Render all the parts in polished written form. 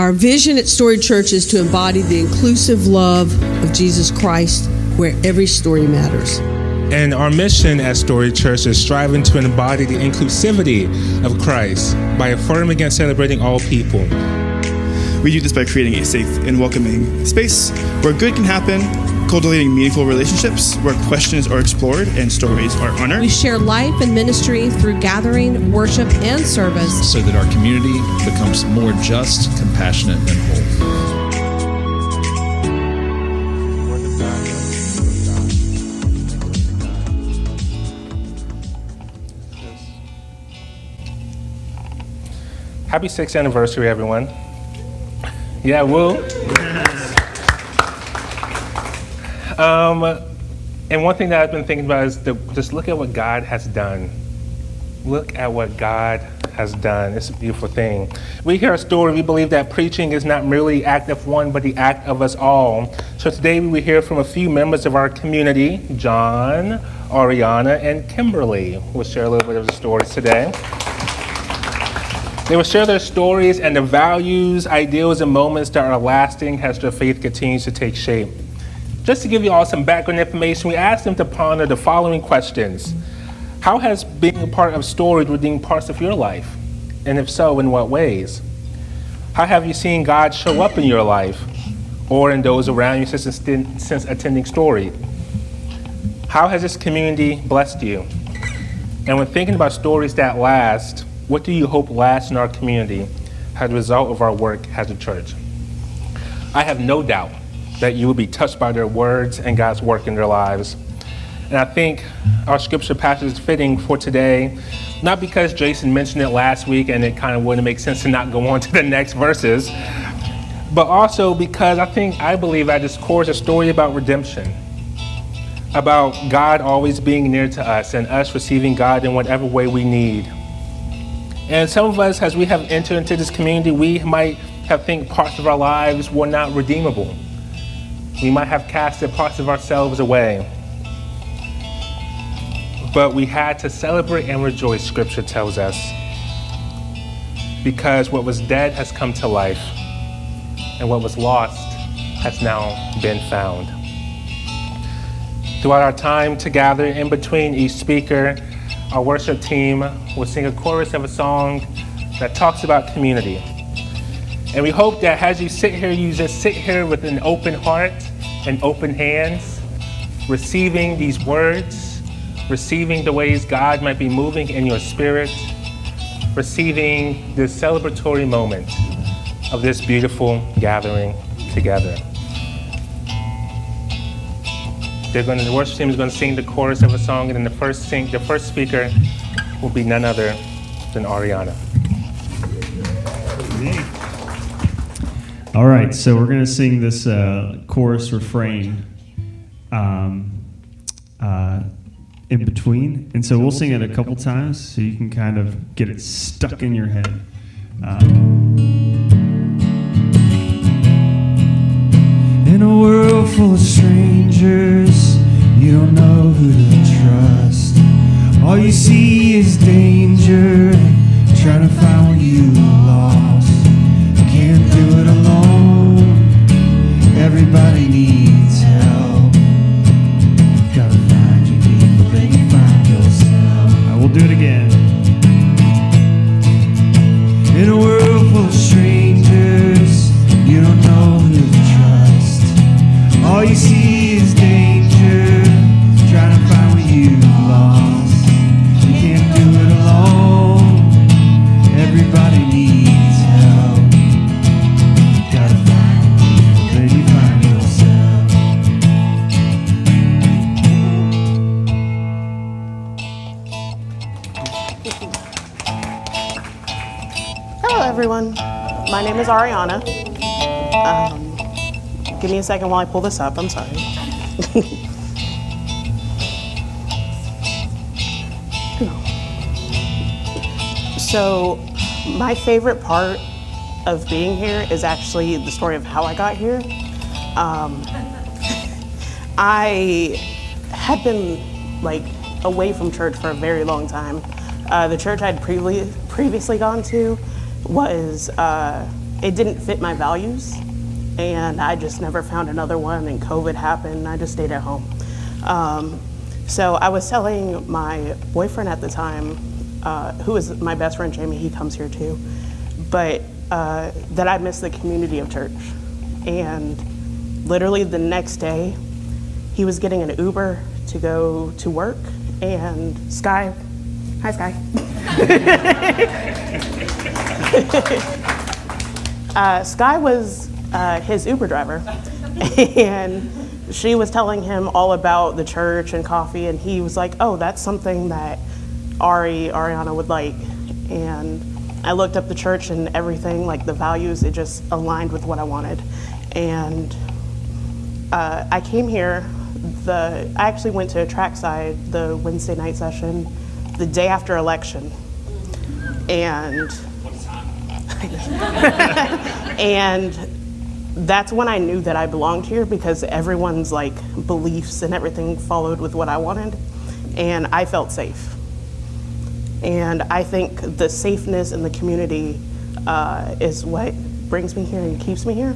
Our vision at Storied Church is to embody the inclusive love of Jesus Christ where every story matters. And our mission at Storied Church is striving to embody the inclusivity of Christ by affirming and celebrating all people. We do this by creating a safe and welcoming space where good can happen, cultivating meaningful relationships where questions are explored and stories are honored. We share life and ministry through gathering, worship, and service so that our community becomes more just, compassionate, and whole. Happy 6th anniversary, everyone. Yeah, woo. And one thing that I've been thinking about is just look at what God has done. Look at what God has done. It's a beautiful thing. We hear a story. We believe that preaching is not merely the act of one, but the act of us all. So today we will hear from a few members of our community, John, Arianna, and Kimberly. We'll share a little bit of the stories today. They will share their stories and the values, ideals, and moments that are lasting as their faith continues to take shape. Just to give you all some background information, we asked them to ponder the following questions. How has being a part of Storied redeemed parts of your life? And if so, in what ways? How have you seen God show up in your life or in those around you since attending Storied? How has this community blessed you? And when thinking about stories that last, what do you hope lasts in our community as a result of our work as a church? I have no doubt that you will be touched by their words and God's work in their lives. And I think our scripture passage is fitting for today, not because Jason mentioned it last week and it kind of wouldn't make sense to not go on to the next verses, but also because I believe at its core is a story about redemption, about God always being near to us and us receiving God in whatever way we need. And some of us, as we have entered into this community, we might have think parts of our lives were not redeemable. We might have casted parts of ourselves away. But we had to celebrate and rejoice, Scripture tells us, because what was dead has come to life, and what was lost has now been found. Throughout our time together, in between each speaker, our worship team will sing a chorus of a song that talks about community. And we hope that as you sit here, you just sit here with an open heart and open hands, receiving these words, receiving the ways God might be moving in your spirit, receiving this celebratory moment of this beautiful gathering together. The worship team is going to sing the chorus of a song, and then the first speaker will be none other than Arianna. All right, so we're going to sing this chorus refrain in between. And so we'll sing it a couple times so you can kind of get it stuck in your head. In a world full of strangers, you don't know who to trust. All you see is danger, trying to find what you lost. Can't do it alone, everybody needs help. Gotta find your people, then you find yourself. I will do it again. In a world full of strangers, you don't know who to trust. All you see is danger, trying to find what you lost. You can't do it alone, everybody needs help. Gotta find people, then you find yourself. Hello everyone, my name is Arianna. Give me a second while I pull this up, I'm sorry. So, my favorite part of being here is actually the story of how I got here. I had been away from church for a very long time. The church I'd previously gone to was it didn't fit my values, and I just never found another one, and COVID happened, and I just stayed at home. So I was telling my boyfriend at the time, who is my best friend, Jamie, he comes here too, but that I miss the community of church. And literally the next day, he was getting an Uber to go to work, and Sky, hi Sky. Sky was his Uber driver, and she was telling him all about the church and coffee, and he was like, oh, that's something that Arianna would like. And I looked up the church and everything, like the values, it just aligned with what I wanted. And I came here, I actually went to a trackside, the Wednesday night session, the day after election. And and that's when I knew that I belonged here, because everyone's like beliefs and everything followed with what I wanted, and I felt safe. And I think the safeness in the community is what brings me here and keeps me here.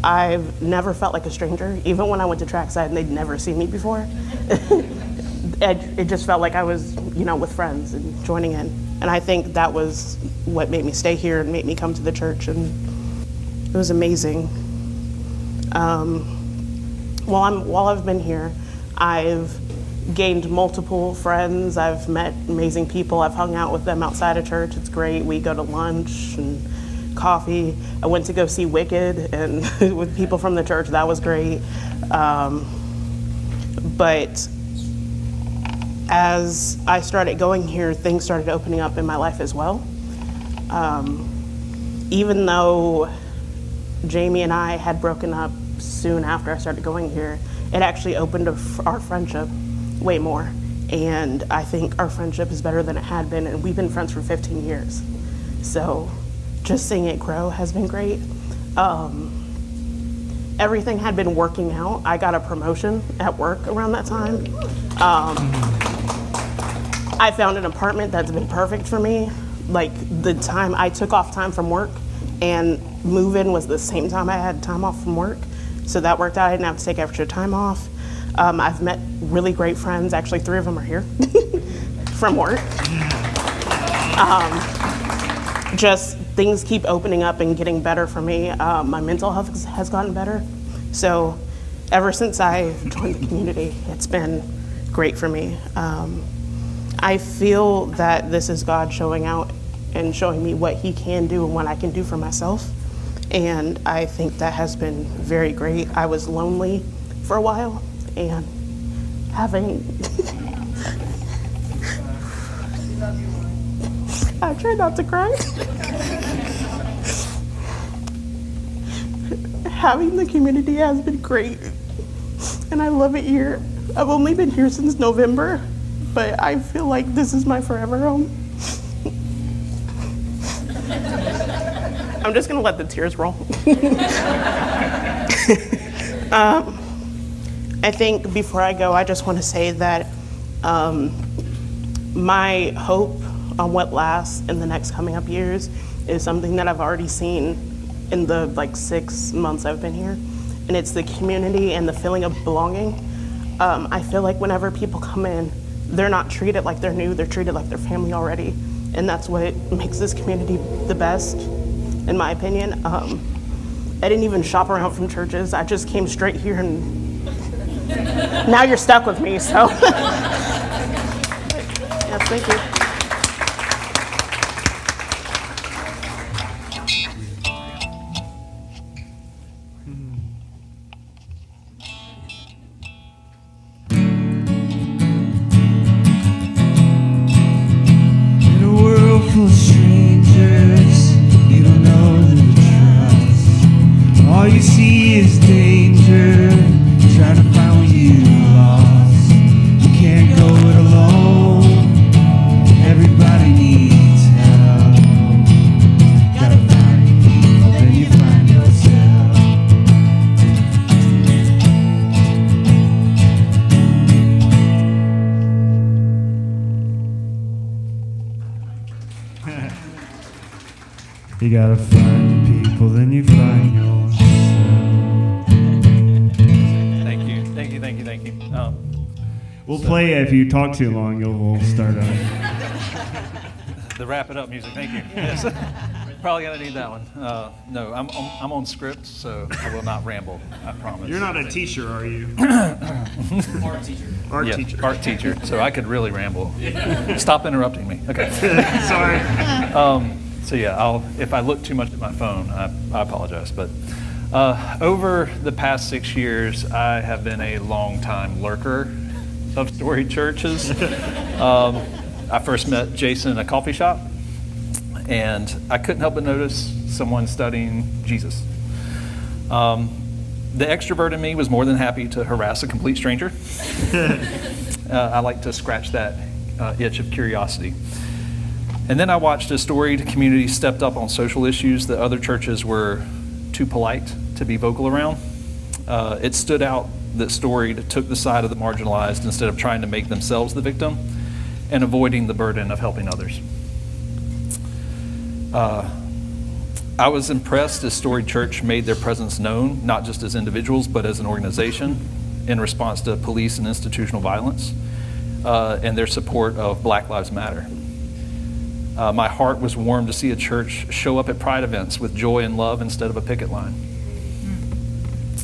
I've never felt like a stranger, even when I went to trackside and they'd never seen me before. It just felt like I was, with friends and joining in. And I think that was what made me stay here and made me come to the church, and it was amazing. While I've been here, I've gained multiple friends. I've met amazing people. I've hung out with them outside of church. It's great. We go to lunch and coffee. I went to go see Wicked and with people from the church. That was great. But as I started going here, things started opening up in my life as well. Even though Jamie and I had broken up soon after I started going here, it actually opened our friendship way more. And I think our friendship is better than it had been, and we've been friends for 15 years. So just seeing it grow has been great. Everything had been working out. I got a promotion at work around that time. I found an apartment that's been perfect for me. Like, the time I took off time from work, and move-in was the same time I had time off from work. So that worked out. I didn't have to take extra time off. I've met really great friends. Actually, 3 of them are here from work. Just things keep opening up and getting better for me. My mental health has gotten better. So ever since I joined the community, it's been great for me. I feel that this is God showing out and showing me what he can do and what I can do for myself. And I think that has been very great. I was lonely for a while, and having I try not to cry. Having the community has been great, and I love it here. I've only been here since November, but I feel like this is my forever home. I'm just gonna let the tears roll. I think before I go, I just want to say that my hope on what lasts in the next coming up years is something that I've already seen in the 6 months I've been here, and it's the community and the feeling of belonging. I feel like whenever people come in, they're not treated like they're new, they're treated like they're family already, and that's what makes this community the best, in my opinion. I didn't even shop around from churches. I just came straight here, and now you're stuck with me, so. Yes, thank you. In a world full of strangers, you don't know who to trust. All you see is danger, trying to find what you lost. You can't go it alone, everybody needs help. Gotta find people, then you find yourself. You gotta find the people. play it. If you talk too long, we'll start The wrap it up music. Thank you. Yes. Probably gonna need that one. No, I'm on script, so I will not ramble. I promise. You're not a teacher, are you? Art teacher. Art teacher. So I could really ramble. Stop interrupting me. Okay. Sorry. So yeah, if I look too much at my phone, I apologize. But over the past 6 years, I have been a long-time lurker of Storied Churches. I first met Jason in a coffee shop, and I couldn't help but notice someone studying Jesus. The extrovert in me was more than happy to harass a complete stranger. I like to scratch that itch of curiosity. And then I watched a Storied community stepped up on social issues that other churches were too polite to be vocal around. It stood out that Storied took the side of the marginalized instead of trying to make themselves the victim and avoiding the burden of helping others. I was impressed as Storied Church made their presence known, not just as individuals, but as an organization in response to police and institutional violence and their support of Black Lives Matter. My heart was warmed to see a church show up at Pride events with joy and love instead of a picket line.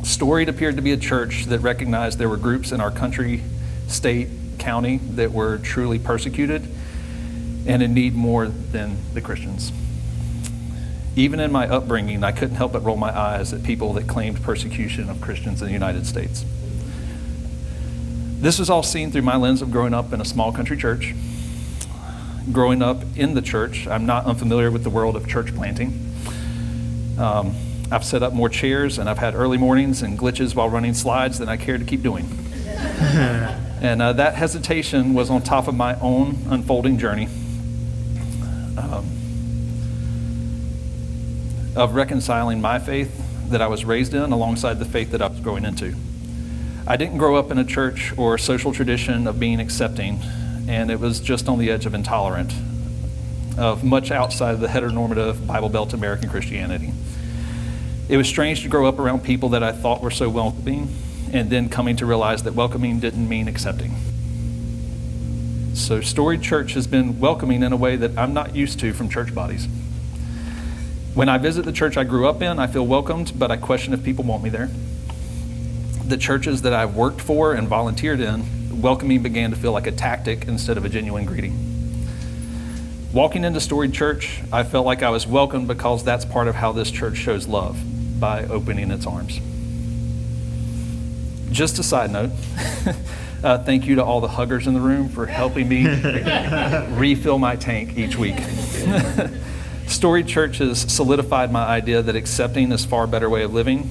Storied appeared to be a church that recognized there were groups in our country, state, county that were truly persecuted and in need more than the Christians. Even in my upbringing, I couldn't help but roll my eyes at people that claimed persecution of Christians in the United States. This was all seen through my lens of growing up in a small country church. Growing up in the church, I'm not unfamiliar with the world of church planting. I've set up more chairs and I've had early mornings and glitches while running slides than I care to keep doing. And that hesitation was on top of my own unfolding journey of reconciling my faith that I was raised in alongside the faith that I was growing into. I didn't grow up in a church or a social tradition of being accepting, and it was just on the edge of intolerant, of much outside of the heteronormative Bible Belt American Christianity. It was strange to grow up around people that I thought were so welcoming, and then coming to realize that welcoming didn't mean accepting. So Storied Church has been welcoming in a way that I'm not used to from church bodies. When I visit the church I grew up in, I feel welcomed, but I question if people want me there. The churches that I've worked for and volunteered in, welcoming began to feel like a tactic instead of a genuine greeting. Walking into Storied Church, I felt like I was welcomed because that's part of how this church shows love, by opening its arms. Just a side note, thank you to all the huggers in the room for helping me refill my tank each week. Storied Church has solidified my idea that accepting is a far better way of living,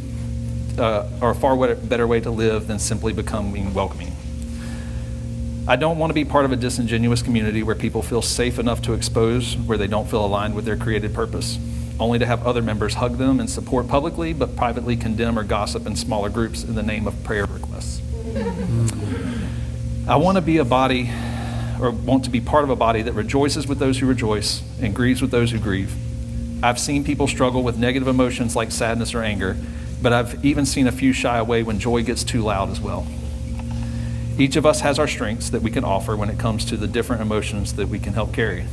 or a far better way to live than simply becoming welcoming. I don't want to be part of a disingenuous community where people feel safe enough to expose where they don't feel aligned with their created purpose, only to have other members hug them and support publicly, but privately condemn or gossip in smaller groups in the name of prayer requests. I want to be a body, or want to be part of a body that rejoices with those who rejoice and grieves with those who grieve. I've seen people struggle with negative emotions like sadness or anger, but I've even seen a few shy away when joy gets too loud as well. Each of us has our strengths that we can offer when it comes to the different emotions that we can help carry.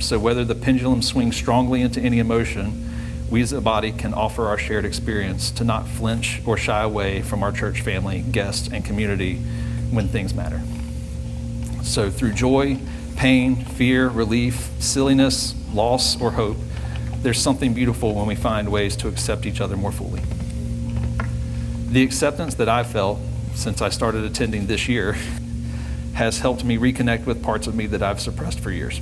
So whether the pendulum swings strongly into any emotion, we as a body can offer our shared experience to not flinch or shy away from our church family, guests, and community when things matter. So through joy, pain, fear, relief, silliness, loss, or hope, there's something beautiful when we find ways to accept each other more fully. The acceptance that I've felt since I started attending this year has helped me reconnect with parts of me that I've suppressed for years.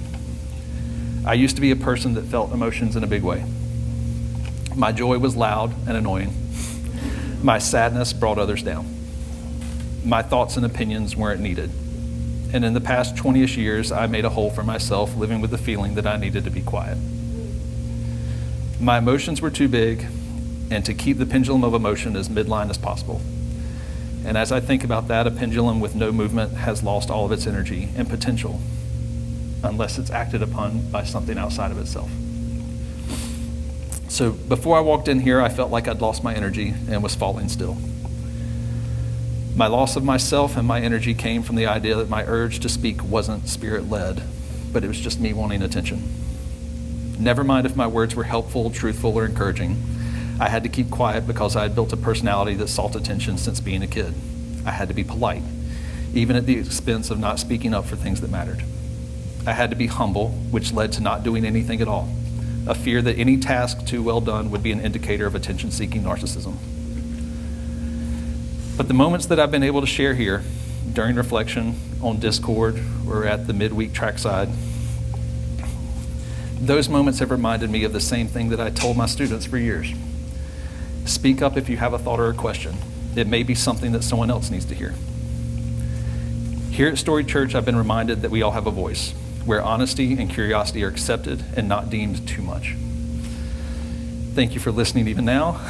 I used to be a person that felt emotions in a big way. My joy was loud and annoying. My sadness brought others down. My thoughts and opinions weren't needed. And in the past 20-ish years, I made a hole for myself living with the feeling that I needed to be quiet. My emotions were too big, and to keep the pendulum of emotion as midline as possible. And as I think about that, a pendulum with no movement has lost all of its energy and potential unless it's acted upon by something outside of itself. So before I walked in here, I felt like I'd lost my energy and was falling still. My loss of myself and my energy came from the idea that my urge to speak wasn't spirit-led, but it was just me wanting attention. Never mind if my words were helpful, truthful, or encouraging. I had to keep quiet because I had built a personality that sought attention since being a kid. I had to be polite, even at the expense of not speaking up for things that mattered. I had to be humble, which led to not doing anything at all, a fear that any task too well done would be an indicator of attention-seeking narcissism. But the moments that I've been able to share here, during reflection, on Discord, or at the midweek trackside, those moments have reminded me of the same thing that I told my students for years. Speak up if you have a thought or a question. It may be something that someone else needs to hear. Here at Storied Church, I've been reminded that we all have a voice, where honesty and curiosity are accepted and not deemed too much. Thank you for listening even now.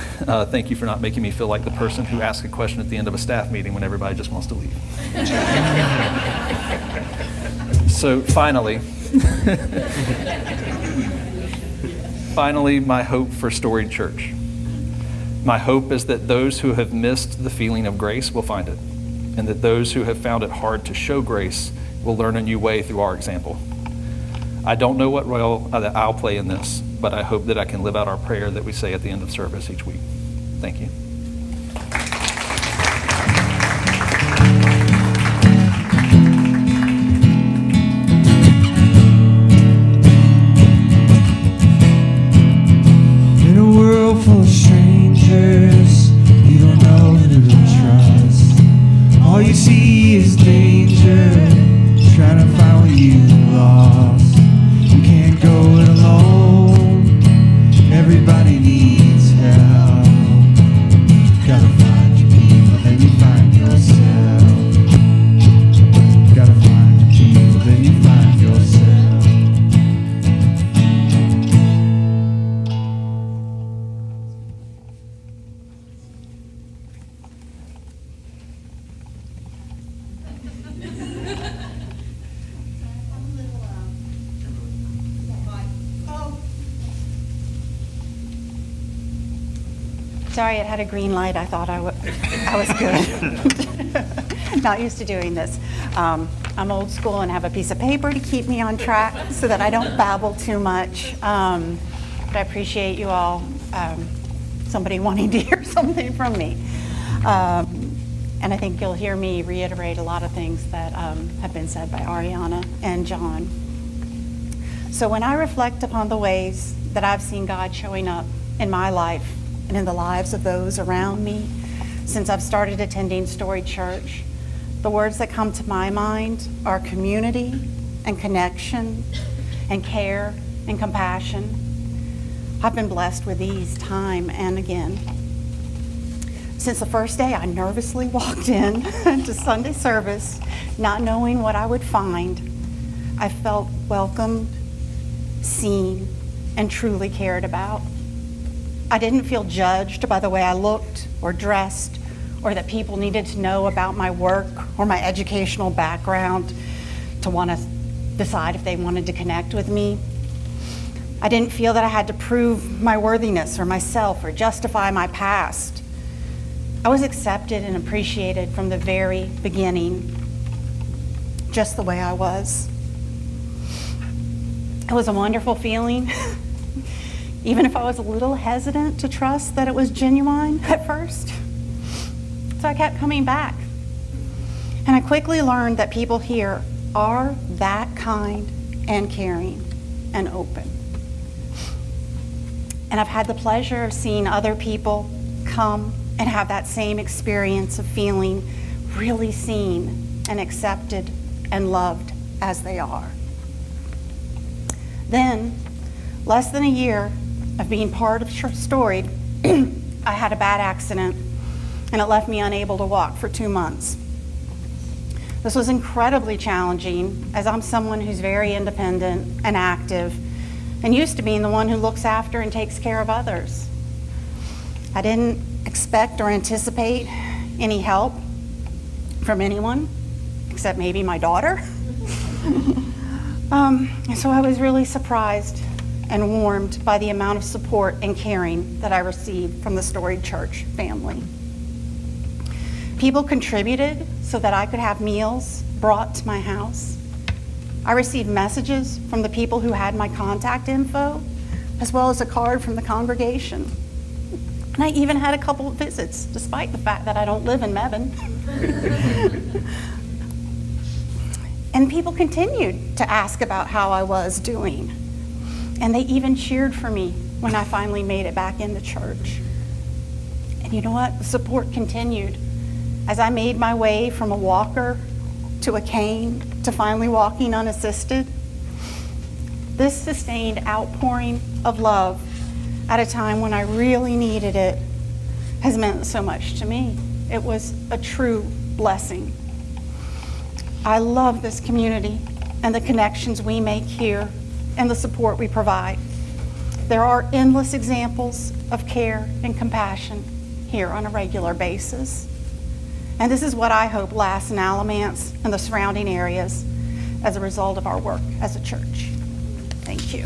Thank you for not making me feel like the person who asks a question at the end of a staff meeting when everybody just wants to leave. So finally, my hope for Storied Church. My hope is that those who have missed the feeling of grace will find it, and that those who have found it hard to show grace will learn a new way through our example. I don't know what role I'll play in this, but I hope that I can live out our prayer that we say at the end of service each week. Thank you. In a world full of strangers, you don't know who to trust. All you see is danger, trying to find what you lost. You can't go it alone, everybody needs help. Gotta find your people, then you find yourself. Gotta find your people, then you find yourself. Sorry, it had a green light. I thought I was good. Not used to doing this. I'm old school and have a piece of paper to keep me on track so that I don't babble too much. But I appreciate you all, somebody wanting to hear something from me. And I think you'll hear me reiterate a lot of things that have been said by Arianna and John. So when I reflect upon the ways that I've seen God showing up in my life and in the lives of those around me since I've started attending Storied Church, the words that come to my mind are community and connection and care and compassion. I've been blessed with these time and again. Since the first day I nervously walked in to Sunday service, not knowing what I would find, I felt welcomed, seen, and truly cared about. I didn't feel judged by the way I looked or dressed, or that people needed to know about my work or my educational background to want to decide if they wanted to connect with me. I didn't feel that I had to prove my worthiness or myself or justify my past. I was accepted and appreciated from the very beginning, just the way I was. It was a wonderful feeling, even if I was a little hesitant to trust that it was genuine at first. So I kept coming back. And I quickly learned that people here are that kind and caring and open. And I've had the pleasure of seeing other people come and have that same experience of feeling really seen and accepted and loved as they are. Then, less than a year of being part of Storied, I had a bad accident and it left me unable to walk for 2 months. This was incredibly challenging as I'm someone who's very independent and active and used to being the one who looks after and takes care of others. I didn't expect or anticipate any help from anyone, except maybe my daughter. And so I was really surprised and warmed by the amount of support and caring that I received from the Storied Church family. People contributed so that I could have meals brought to my house. I received messages from the people who had my contact info, as well as a card from the congregation. And I even had a couple of visits, despite the fact that I don't live in Mebane. And people continued to ask about how I was doing. And they even cheered for me when I finally made it back into church. And you know what? The support continued as I made my way from a walker to a cane to finally walking unassisted. This sustained outpouring of love at a time when I really needed it has meant so much to me. It was a true blessing. I love this community and the connections we make here and the support we provide. There are endless examples of care and compassion here on a regular basis. And this is what I hope lasts in Alamance and the surrounding areas as a result of our work as a church. Thank you.